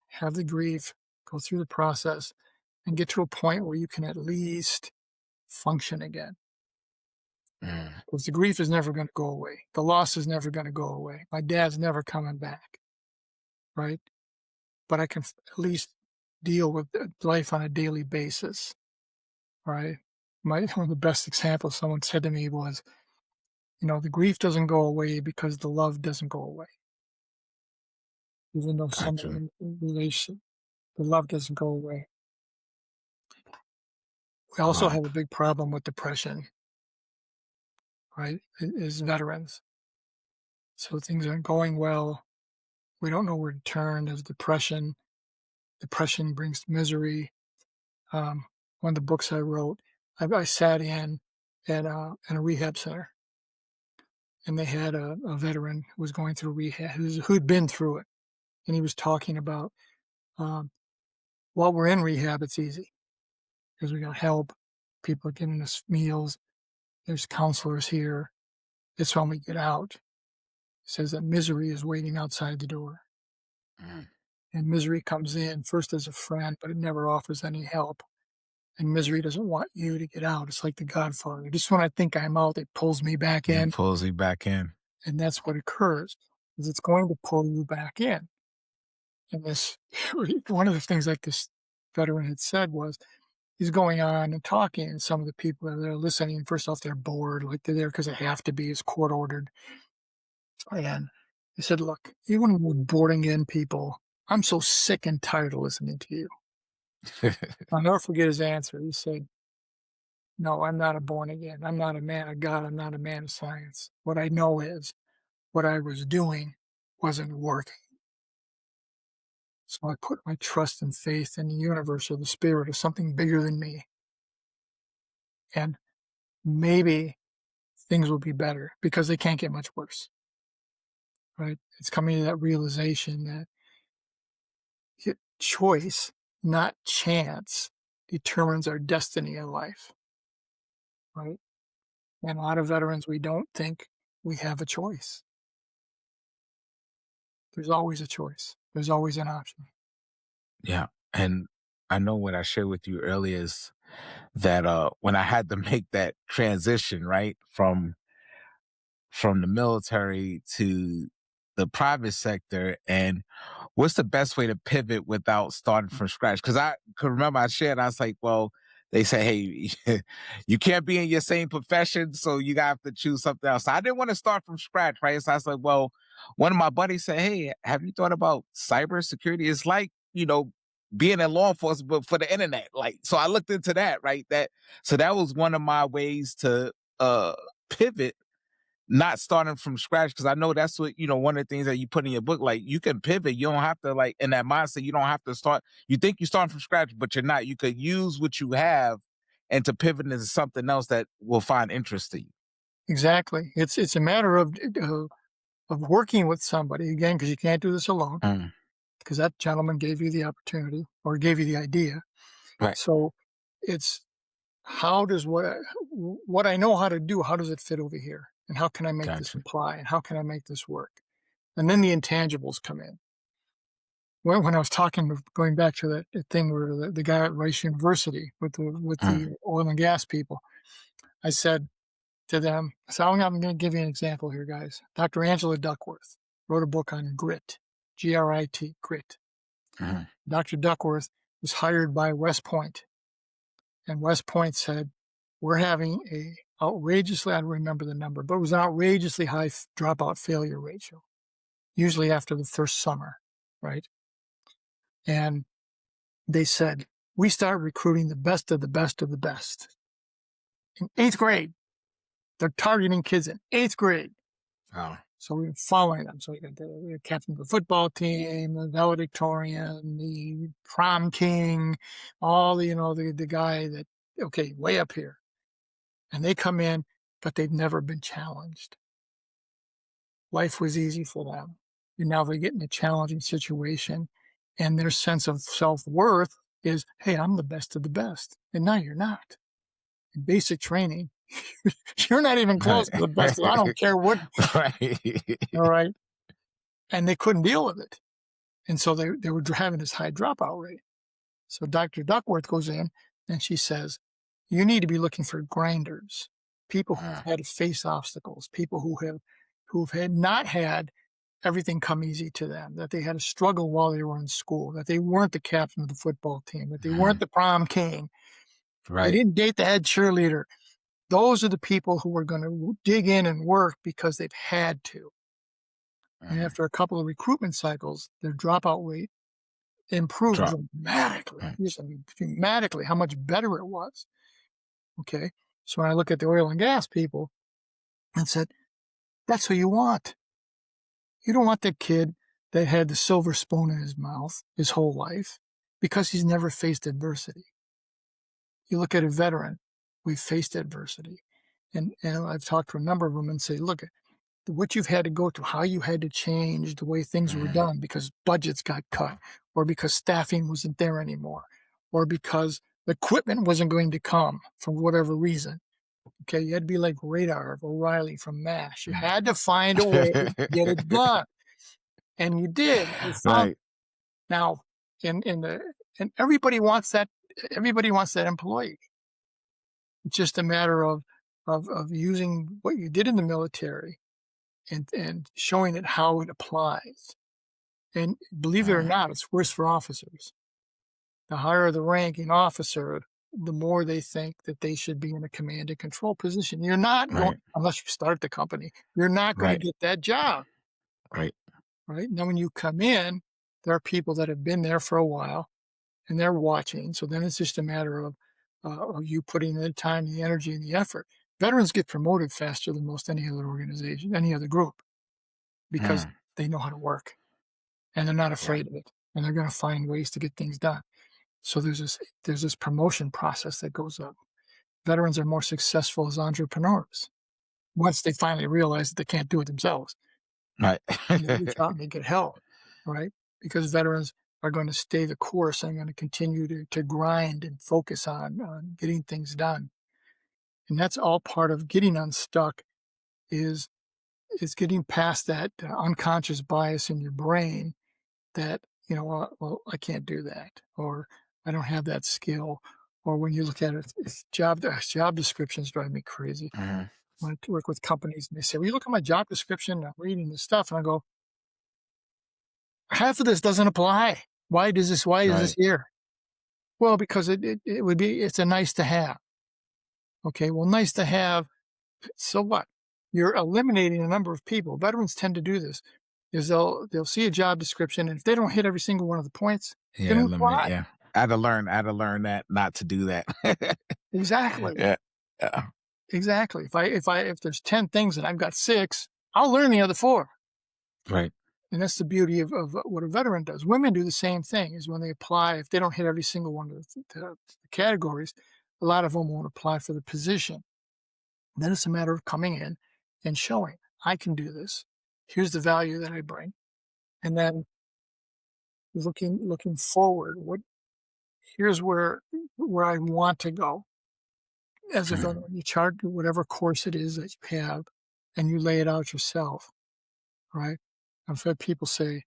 Speaker 2: Have the grief, go through the process, and get to a point where you can at least function again.
Speaker 1: Mm.
Speaker 2: Because the grief is never going to go away. The loss is never going to go away. My dad's never coming back, right? But I can at least deal with life on a daily basis, right? One of the best examples someone said to me was, the grief doesn't go away because the love doesn't go away. Even though somebody
Speaker 1: Gotcha.
Speaker 2: in a relation, the love doesn't go away. We also
Speaker 1: Wow.
Speaker 2: have a big problem with depression, right? As veterans. So things aren't going well. We don't know where to turn. There's depression. Depression brings misery. One of the books I wrote, I sat in at in a rehab center, and they had a veteran who was going through rehab, who'd been through it, and he was talking about, um, while we're in rehab, it's easy because we got help. People are giving us meals. There's counselors here. It's when we get out. It says that misery is waiting outside the door.
Speaker 1: Mm.
Speaker 2: And misery comes in first as a friend, but it never offers any help. And misery doesn't want you to get out. It's like the Godfather. Just when I think I'm out, it pulls me back
Speaker 1: And
Speaker 2: in.
Speaker 1: pulls you back in.
Speaker 2: And that's what occurs, is it's going to pull you back in. And this, one of the things like this veteran had said was, he's going on and talking, and some of the people that are listening, first off, they're bored, like they're there because they have to be, it's court ordered. And he said, look, even when we're boarding in people, I'm so sick and tired of listening to you. I'll never forget his answer. He said, no, I'm not a born again. I'm not a man of God. I'm not a man of science. What I know is what I was doing wasn't working. So I put my trust and faith in the universe or the spirit or something bigger than me. And maybe things will be better because they can't get much worse. Right? It's coming to that realization that choice, not chance, determines our destiny in life. Right? And a lot of veterans, we don't think we have a choice. There's always a choice. There's always an option.
Speaker 1: Yeah. And I know what I shared with you earlier is that when I had to make that transition, right, from the military to the private sector, and what's the best way to pivot without starting from scratch? Because I could remember I shared, I was like, well, they say, hey, you can't be in your same profession, so you have to choose something else. So I didn't want to start from scratch, right? So I was like, well, one of my buddies said, hey, have you thought about cybersecurity? It's like, being in law enforcement, but for the internet. Like, so I looked into that, right? So that was one of my ways to pivot, not starting from scratch, because I know that's what, one of the things that you put in your book, like you can pivot. You don't have to, like, in that mindset, you don't have to start. You think you start from scratch, but you're not. You could use what you have and to pivot into something else that will find interest to you.
Speaker 2: Exactly. It's a matter of working with somebody again, because you can't do this alone.
Speaker 1: Mm.
Speaker 2: Because that gentleman gave you the opportunity or gave you the idea.
Speaker 1: Right.
Speaker 2: So it's how does what I know how to do, how does it fit over here? And how can I make this
Speaker 1: Gotcha.
Speaker 2: apply? And how can I make this work? And then the intangibles come in. When I was going back to that thing where the guy at Rice University with
Speaker 1: Mm.
Speaker 2: the oil and gas people, I said to them, so I'm going to give you an example here, guys. Dr. Angela Duckworth wrote a book on grit, Grit, grit.
Speaker 1: Mm.
Speaker 2: Dr. Duckworth was hired by West Point, and West Point said, we're having a outrageously, I don't remember the number, but it was an outrageously high dropout failure ratio, usually after the first summer, right? And they said, we start recruiting the best of the best of the best. In 8th grade, they're targeting kids in 8th grade.
Speaker 1: Oh.
Speaker 2: So we were following them. So we got the captain of the football team, the valedictorian, the prom king, all the guy that, okay, way up here. And they come in, but they've never been challenged. Life was easy for them. And now they get in a challenging situation, and their sense of self-worth is, hey, I'm the best of the best. And now you're not. In basic training, you're not even close to the best. I don't care what.
Speaker 1: Right.
Speaker 2: All right. And they couldn't deal with it. And so they were having this high dropout rate. So Dr. Duckworth goes in and she says, you need to be looking for grinders, people who've had to face obstacles, people who've had not had everything come easy to them, that they had to struggle while they were in school, that they weren't the captain of the football team, that they weren't the prom king. They
Speaker 1: Right.
Speaker 2: didn't date the head cheerleader. Those are the people who are going to dig in and work because they've had to. And after a couple of recruitment cycles, their dropout rate improved
Speaker 1: Drop.
Speaker 2: dramatically.
Speaker 1: Right.
Speaker 2: Just dramatically, how much better it was. Okay. So when I look at the oil and gas people and said, that's who you want. You don't want the kid that had the silver spoon in his mouth his whole life because he's never faced adversity. You look at a veteran, we've faced adversity. And I've talked to a number of them and say, look, what you've had to go through, how you had to change the way things were done because budgets got cut, or because staffing wasn't there anymore, or because the equipment wasn't going to come for whatever reason. Okay, you had to be like Radar of O'Reilly from MASH. You had to find a way to get it done, and you did. You found
Speaker 1: Right.
Speaker 2: now, and everybody wants that. Everybody wants that employee. It's just a matter of using what you did in the military and showing it how it applies. And believe it or not, it's worse for officers. The higher the ranking officer, the more they think that they should be in a command and control position. You're not going,
Speaker 1: Right.
Speaker 2: unless you start the company, you're not going to
Speaker 1: Right.
Speaker 2: get that job.
Speaker 1: Right.
Speaker 2: Right. Now, when you come in, there are people that have been there for a while and they're watching. So then it's just a matter of you putting in the time, the energy, and the effort. Veterans get promoted faster than most any other organization, any other group, because they know how to work and they're not afraid of it, and they're going to find ways to get things done. So there's this promotion process that goes up. Veterans are more successful as entrepreneurs once they finally realize that they can't do it themselves.
Speaker 1: Right.
Speaker 2: And they reach out and they get help, right? Because veterans are going to stay the course and going to continue to grind and focus on getting things done. And that's all part of getting unstuck is getting past that unconscious bias in your brain that, well, I can't do that, or I don't have that skill. Or when you look at it, it's job descriptions drive me crazy. When I work with companies and they say, well, you look at my job description, I'm reading this stuff, and I go, half of this doesn't apply. Why is this here? Well, because it's a nice to have. Okay, well, nice to have. So what? You're eliminating a number of people. Veterans tend to do this. Is they'll see a job description, and if they don't hit every single one of the points, they don't apply.
Speaker 1: Yeah. I had to learn that not to do that.
Speaker 2: Exactly.
Speaker 1: Yeah.
Speaker 2: Exactly. If there's 10 things and I've got 6, I'll learn the other 4.
Speaker 1: Right.
Speaker 2: And that's the beauty of what a veteran does. Women do the same thing. Is when they apply, if they don't hit every single one of the categories, a lot of them won't apply for the position. And then it's a matter of coming in and showing, I can do this. Here's the value that I bring. And then looking forward, here's where I want to go. As a veteran, you chart whatever course it is that you have and you lay it out yourself, right? I've had people say,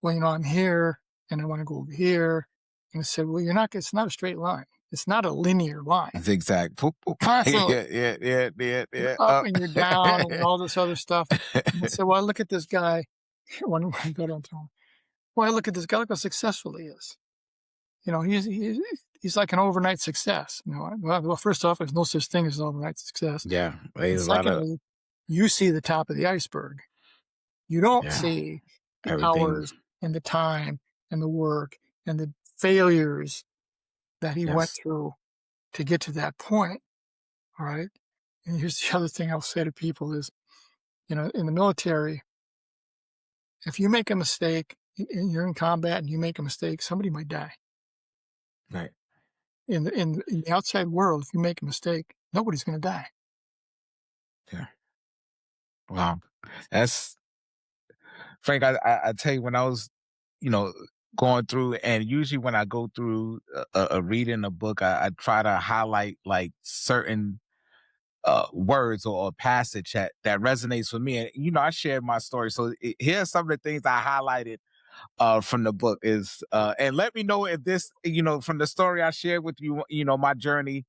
Speaker 2: well, I'm here and I want to go over here. And I said, well, it's not a straight line. It's not a linear line.
Speaker 1: Zigzag.
Speaker 2: Constantly.
Speaker 1: Yeah.
Speaker 2: You're up and you're down and all this other stuff. And I said, well, I look at this guy. When I go down to him, well, I look at this guy, look how successful he is. He's like an overnight success. Well, first off, there's no such thing as an overnight success.
Speaker 1: Yeah.
Speaker 2: And secondly, you see the top of the iceberg. You don't see the
Speaker 1: everything.
Speaker 2: hours and the time and the work and the failures that he went through to get to that point. All right. And here's the other thing I'll say to people is, in the military, if you make a mistake and you're in combat and you make a mistake, somebody might die.
Speaker 1: Right.
Speaker 2: In the outside world, if you make a mistake, nobody's going to die.
Speaker 1: Yeah. Wow. That's Frank. I tell you, when I was, going through, and usually when I go through a reading a book, I try to highlight like certain words or a passage that resonates with me. And I shared my story. So here's some of the things I highlighted from the book is, and let me know if this, from the story I shared with you, my journey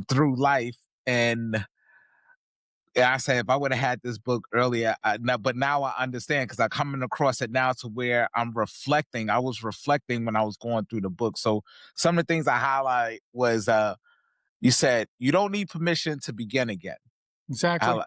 Speaker 1: through life. And I said, if I would have had this book earlier, but now I understand because I'm coming across it now to where I'm reflecting. I was reflecting when I was going through the book. So some of the things I highlight was, you said you don't need permission to begin again.
Speaker 2: Exactly.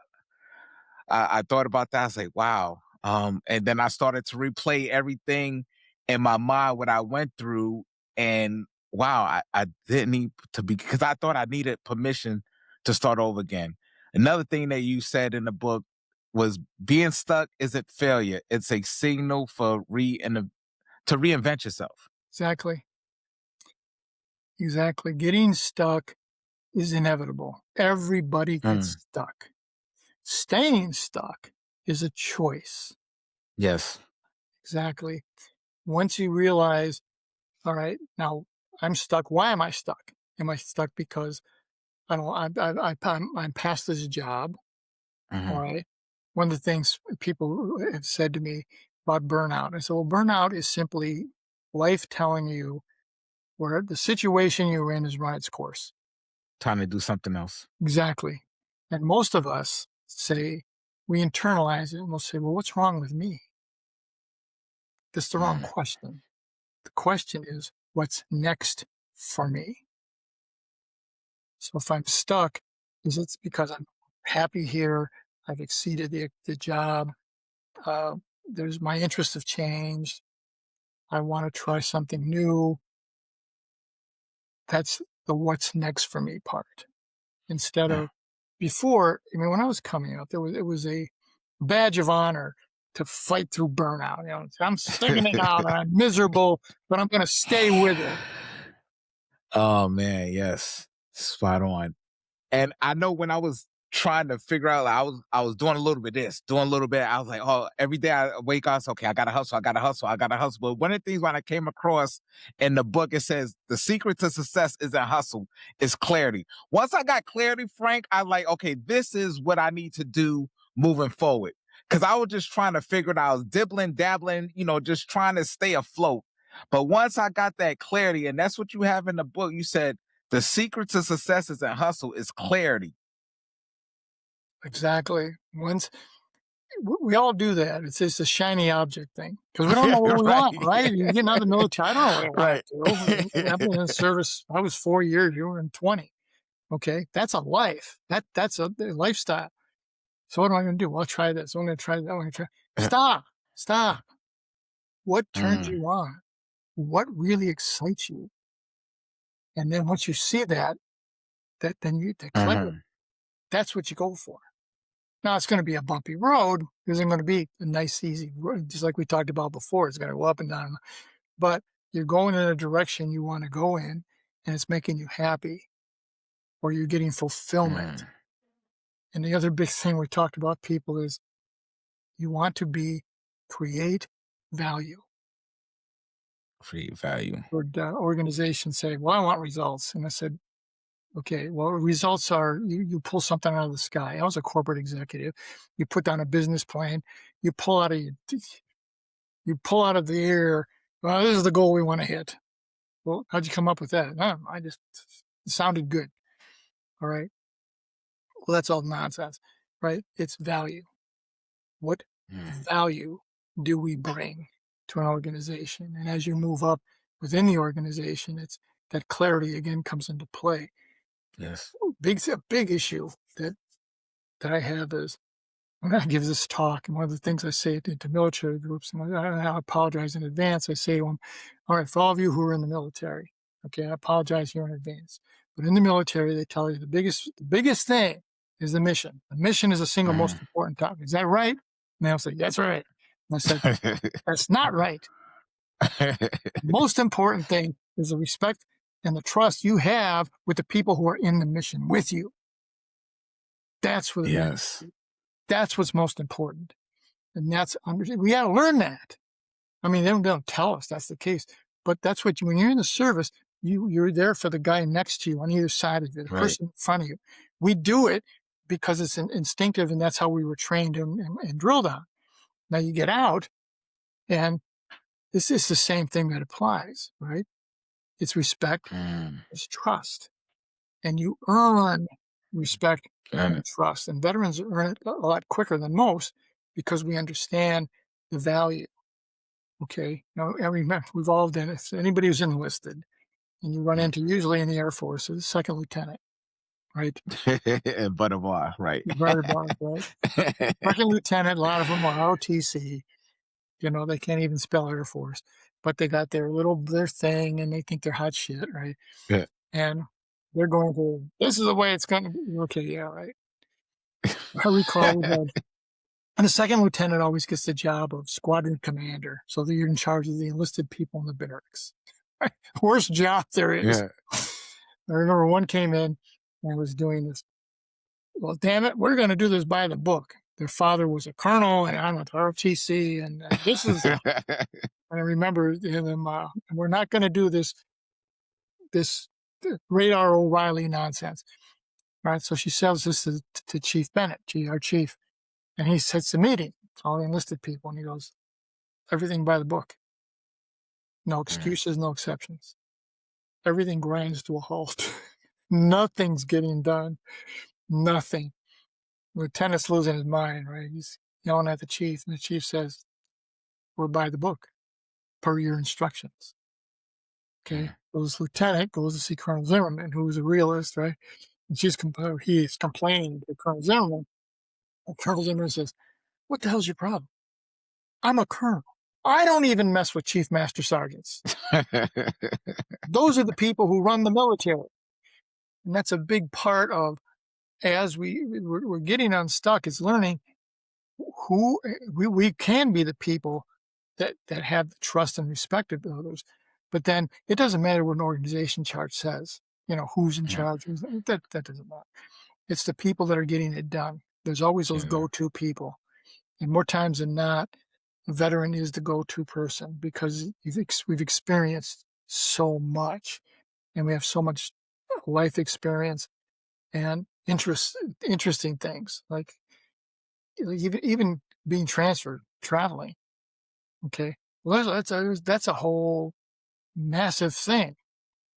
Speaker 1: I thought about that. I was like, wow. And then I started to replay everything in my mind, what I went through. And wow, I didn't need to be, because I thought I needed permission to start over again. Another thing that you said in the book was being stuck isn't failure. It's a signal for to reinvent yourself.
Speaker 2: Exactly. Exactly. Getting stuck is inevitable. Everybody gets
Speaker 1: Mm,
Speaker 2: stuck. Staying stuck is a choice.
Speaker 1: yes.
Speaker 2: Exactly. Once you realize, all right, now I'm stuck. Why am I stuck? Am I stuck because I don't, I'm past this job? All
Speaker 1: Hmm.
Speaker 2: right. One of the things people have said to me about burnout, I said, well, burnout is simply life telling you where the situation you're in has run its course.
Speaker 1: Time to do something else.
Speaker 2: Exactly. And most of us say, we internalize it and we'll say, well, what's wrong with me? That's the wrong
Speaker 1: Mm,
Speaker 2: question. The question is, what's next for me? So if I'm stuck, is it because I'm happy here? I've exceeded the job. Uh, there's my interests have changed. I want to try something new. That's the what's next for me part. Instead
Speaker 1: mm.
Speaker 2: of before, I mean, when I was coming up, it was a badge of honor to fight through burnout. I'm sticking it out and I'm miserable, but I'm going to stay with it.
Speaker 1: Oh man, yes. Spot on. And I know when I was trying to figure out, like, I was doing a little bit of this, doing a little bit. I was like, oh, every day I wake up, okay, I gotta hustle, I gotta hustle, I gotta hustle. But one of the things when I came across in the book, it says the secret to success isn't hustle, it's clarity. Once I got clarity, Frank, I like, okay, this is what I need to do moving forward. Cause I was just trying to figure it out. I was dibbling, dabbling, just trying to stay afloat. But once I got that clarity, and that's what you have in the book, you said the secret to success isn't hustle, is clarity.
Speaker 2: Exactly. Once we all do that. It's just a shiny object thing because we don't know what we
Speaker 1: Right.
Speaker 2: want, right? You're getting out of the military. I don't know what I want
Speaker 1: Right.
Speaker 2: to do. I've been in service. I was 4 years. You were in 20. Okay. That's a life. That's a lifestyle. So what am I going to do? Well, I'll try this. I'm going to try that. I'm going to try. Stop. Stop. What turns
Speaker 1: Mm,
Speaker 2: you on? What really excites you? And then once you see that then the clarity,
Speaker 1: mhm.
Speaker 2: that's what you go for. Now it's going to be a bumpy road. There isn't going to be a nice, easy road, just like we talked about before. It's going to go up and down, but you're going in a direction you want to go in, and it's making you happy, or you're getting fulfillment.
Speaker 1: Mm.
Speaker 2: And the other big thing we talked about people is you want to create value.
Speaker 1: Create value.
Speaker 2: Or organizations say, well, I want results. And I said, okay, well, results are you pull something out of the sky. I was a corporate executive. You put down a business plan. You pull out of the air. Well, this is the goal we want to hit. Well, how'd you come up with that? No, it sounded good. All right. Well, that's all nonsense, right? It's value. What
Speaker 1: Mm.
Speaker 2: value do we bring to an organization? And as you move up within the organization, it's that clarity again comes into play.
Speaker 1: Yes.
Speaker 2: A big issue that I have is when I give this talk, and one of the things I say to military groups, and I apologize in advance. I say to them, all right, for all of you who are in the military, okay, I apologize here in advance. But in the military, they tell you the biggest thing is the mission. The mission is the single most
Speaker 1: Mhm.
Speaker 2: important topic. Is that right? And they'll say, that's right. And I said, that's not right. The most important thing is the respect and the trust you have with the people who are in the mission with you. That's what it matters.
Speaker 1: Yes.
Speaker 2: That's what's most important. And we got to learn that. I mean, they don't tell us that's the case, but that's when you're in the service, you're there for the guy next to you on either side of you, the
Speaker 1: Right.
Speaker 2: person in front of you. We do it because it's instinctive, and that's how we were trained and drilled on. Now you get out, and this is the same thing that applies, right? It's respect,
Speaker 1: Mm.
Speaker 2: it's trust. And you earn respect
Speaker 1: And
Speaker 2: and trust. And veterans earn it a lot quicker than most because we understand the value. Okay. Now, I remember we've all done it. If anybody who's enlisted and you run into, usually in the Air Force, is second lieutenant, right?
Speaker 1: and Butterbar, right?
Speaker 2: Very bad, right? Second lieutenant, a lot of them are OTC. You know, they can't even spell Air Force, but they got their thing and they think they're hot shit, right?
Speaker 1: Yeah.
Speaker 2: And they're going to, this is the way it's going to be. Okay, yeah, right. I recall we had, and the second lieutenant always gets the job of squadron commander. So that you're in charge of the enlisted people in the barracks. Worst job there is.
Speaker 1: Yeah.
Speaker 2: I remember one came in and was doing this. Well, damn it, we're going to do this by the book. Their father was a colonel, and I'm with ROTC, and this is. And I remember them. We're not going to do this Radar O'Reilly nonsense, right? So she sells this to Chief Bennett, our chief, and he sets a meeting. It's all the enlisted people, and he goes, "Everything by the book. No excuses, no exceptions. Everything grinds to a halt. Nothing's getting done. Nothing." Lieutenant's losing his mind, right? He's yelling at the chief, and the chief says, "We're by the book, per your instructions." Okay. Goes lieutenant, goes to see Colonel Zimmerman, who was a realist, right? And he's complaining to Colonel Zimmerman. And Colonel Zimmerman says, "What the hell's your problem? I'm a colonel. I don't even mess with chief master sergeants. Those are the people who run the military." And that's a big part of, as we're getting unstuck, is learning who we can be the people that have the trust and respect of others. But then it doesn't matter what an organization chart says, you know, who's in charge. That doesn't matter. It's the people that are getting it done. There's always those go-to people. And more times than not, a veteran is the go-to person because we've experienced so much and we have so much life experience and interesting things like even being transferred, traveling. Okay. Well, that's a whole massive thing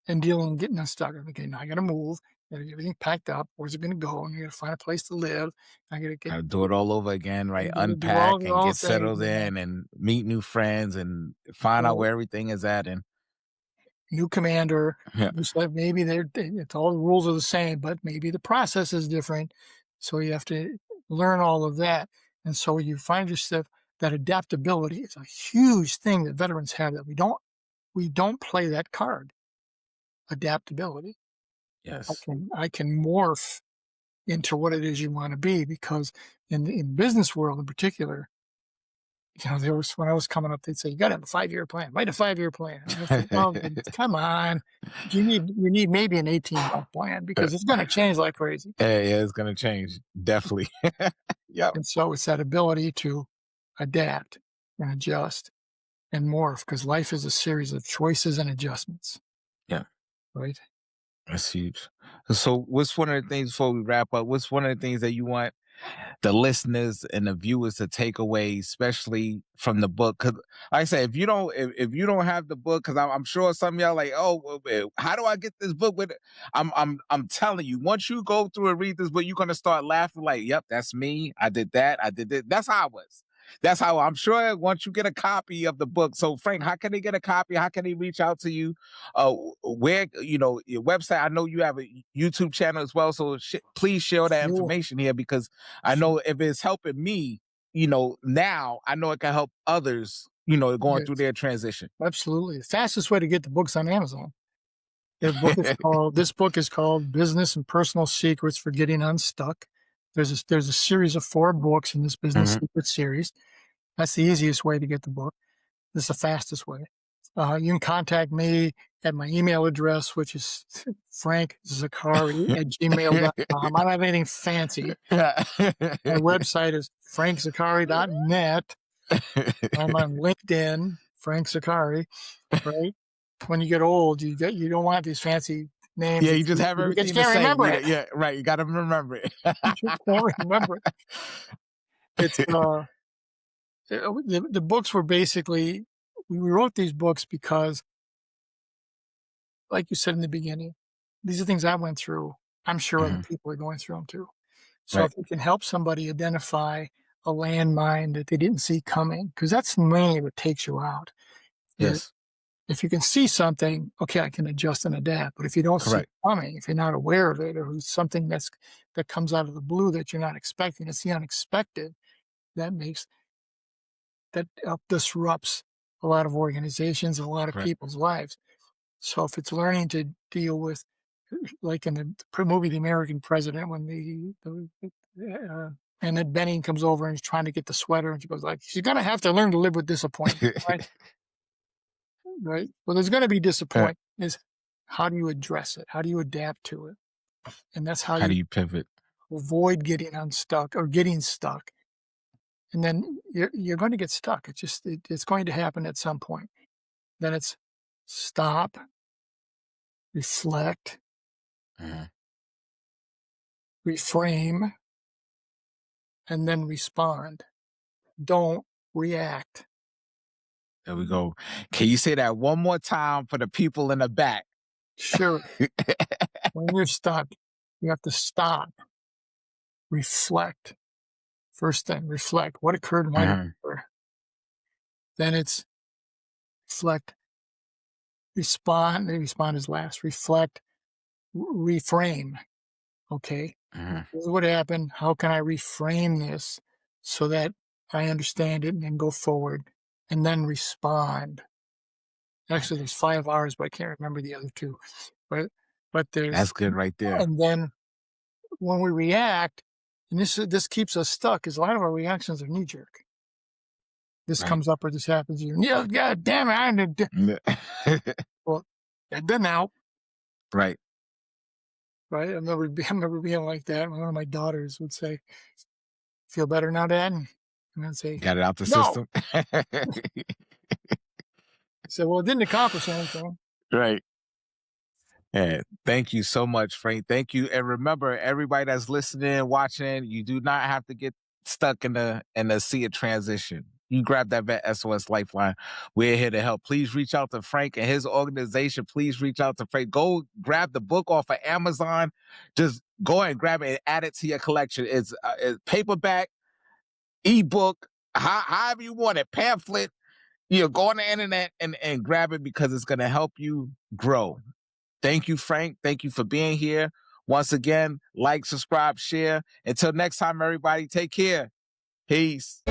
Speaker 2: and getting unstuck. Okay, now I got to move. I gotta get everything packed up. Where's it going to go? And you got to find a place to live. I got to get
Speaker 1: do it all over again, right?
Speaker 2: do all
Speaker 1: Unpack and get
Speaker 2: things,
Speaker 1: settled in and meet new friends and find out where everything is at. And
Speaker 2: new commander. Just like maybe it's all the rules are the same, but maybe the process is different. So you have to learn all of that. And so you find yourself that adaptability is a huge thing that veterans have that we don't play that card. Adaptability.
Speaker 1: Yes.
Speaker 2: I can morph into what it is you want to be because in business world in particular, you know, when I was coming up, they'd say, "You got to have a 5-year plan. Write a 5-year plan." And I said, "Well, come on. You need maybe an 18-month plan because it's going to change like crazy."
Speaker 1: Yeah, it's going to change. Definitely. Yep.
Speaker 2: And so it's that ability to adapt and adjust and morph because life is a series of choices and adjustments.
Speaker 1: Yeah.
Speaker 2: Right.
Speaker 1: That's huge. So what's one of the things before we wrap up? What's one of the things that you want the listeners and the viewers to take away, especially from the book? Because like I say, if you don't have the book, because I'm sure some of y'all like, "Oh, well, how do I get this book?" With it? I'm telling you, once you go through and read this book, you're gonna start laughing like, "Yep, that's me. I did that. I did this." That's how I was. That's how I'm sure once you get a copy of the book. So Frank, how can they get a copy? How can they reach out to you? Where, your website? I know you have a YouTube channel as well. So please share that information here because I know if it's helping me, now I know it can help others, going through their transition.
Speaker 2: Absolutely. The fastest way to get the book's on Amazon. This book is called Business and Personal Secrets for Getting Unstuck. There's a series of 4 books in this Business Secret series. That's the easiest way to get the book. This is the fastest way. You can contact me at my email address, which is frankzaccari@gmail.com. I don't have anything fancy. My website is frankzaccari.net. I'm on LinkedIn, Frank Zaccari, right? When you get old, you don't want these fancy names.
Speaker 1: Yeah, you just have everything
Speaker 2: you
Speaker 1: the
Speaker 2: can't
Speaker 1: same.
Speaker 2: remember it.
Speaker 1: Yeah, right. You got to remember it.
Speaker 2: You just can't remember it. It's the books were basically we wrote these books because, like you said in the beginning, these are things I went through. I'm sure other people are going through them too. So
Speaker 1: Right.
Speaker 2: if we can help somebody identify a landmine that they didn't see coming, because that's mainly what takes you out.
Speaker 1: Yes.
Speaker 2: If you can see something, okay, I can adjust and adapt. But if you don't see it
Speaker 1: Correct.
Speaker 2: coming, if you're not aware of it, or something that comes out of the blue that you're not expecting, it's the unexpected that disrupts a lot of organizations and a lot of
Speaker 1: Correct.
Speaker 2: people's lives. So if it's learning to deal with, like in the movie The American President, when and then Benny comes over and is trying to get the sweater, and she goes like, "She's gonna have to learn to live with disappointment, right?" Right. Well, there's going to be disappointment. Is how do you address it? How do you adapt to it? And that's how
Speaker 1: How do
Speaker 2: you
Speaker 1: you pivot?
Speaker 2: avoid getting unstuck or getting stuck. And then you're going to get stuck. It's going to happen at some point. Then it's stop, reflect,
Speaker 1: Mhm.
Speaker 2: reframe, and then respond. Don't react.
Speaker 1: There we go. Can you say that one more time for the people in the back?
Speaker 2: Sure. When you're stuck, you have to stop, reflect. First thing, reflect. What occurred? Why did it occur? Then it's reflect, respond. Maybe respond is last. Reflect, reframe. Okay, this is what happened. How can I reframe this so that I understand it and then go forward and then respond? Actually, there's 5 R's, but I can't remember the other 2. But
Speaker 1: That's
Speaker 2: there's,
Speaker 1: good right there.
Speaker 2: and then when we react, and this keeps us stuck, is a lot of our reactions are knee jerk. This
Speaker 1: Right.
Speaker 2: comes up or this happens. Yeah, God damn it! Well, I've been out.
Speaker 1: Right.
Speaker 2: Right? I remember being like that. One of my daughters would say, "Feel better now, Dad?" And I'd say,
Speaker 1: Got it out the
Speaker 2: "No."
Speaker 1: system.
Speaker 2: I said, "Well, it didn't accomplish anything."
Speaker 1: Right. Yeah, thank you so much, Frank. Thank you. And remember, everybody that's listening, watching, you do not have to get stuck in the sea of transition. You grab that VET S.O.S Lifeline. We're here to help. Please reach out to Frank and his organization. Please reach out to Frank. Go grab the book off of Amazon. Just go and grab it and add it to your collection. It's paperback, ebook, however you want it, pamphlet. Go on the internet and grab it because it's going to help you grow. Thank you, Frank. Thank you for being here. Once again, like, subscribe, share. Until next time, everybody, take care. Peace.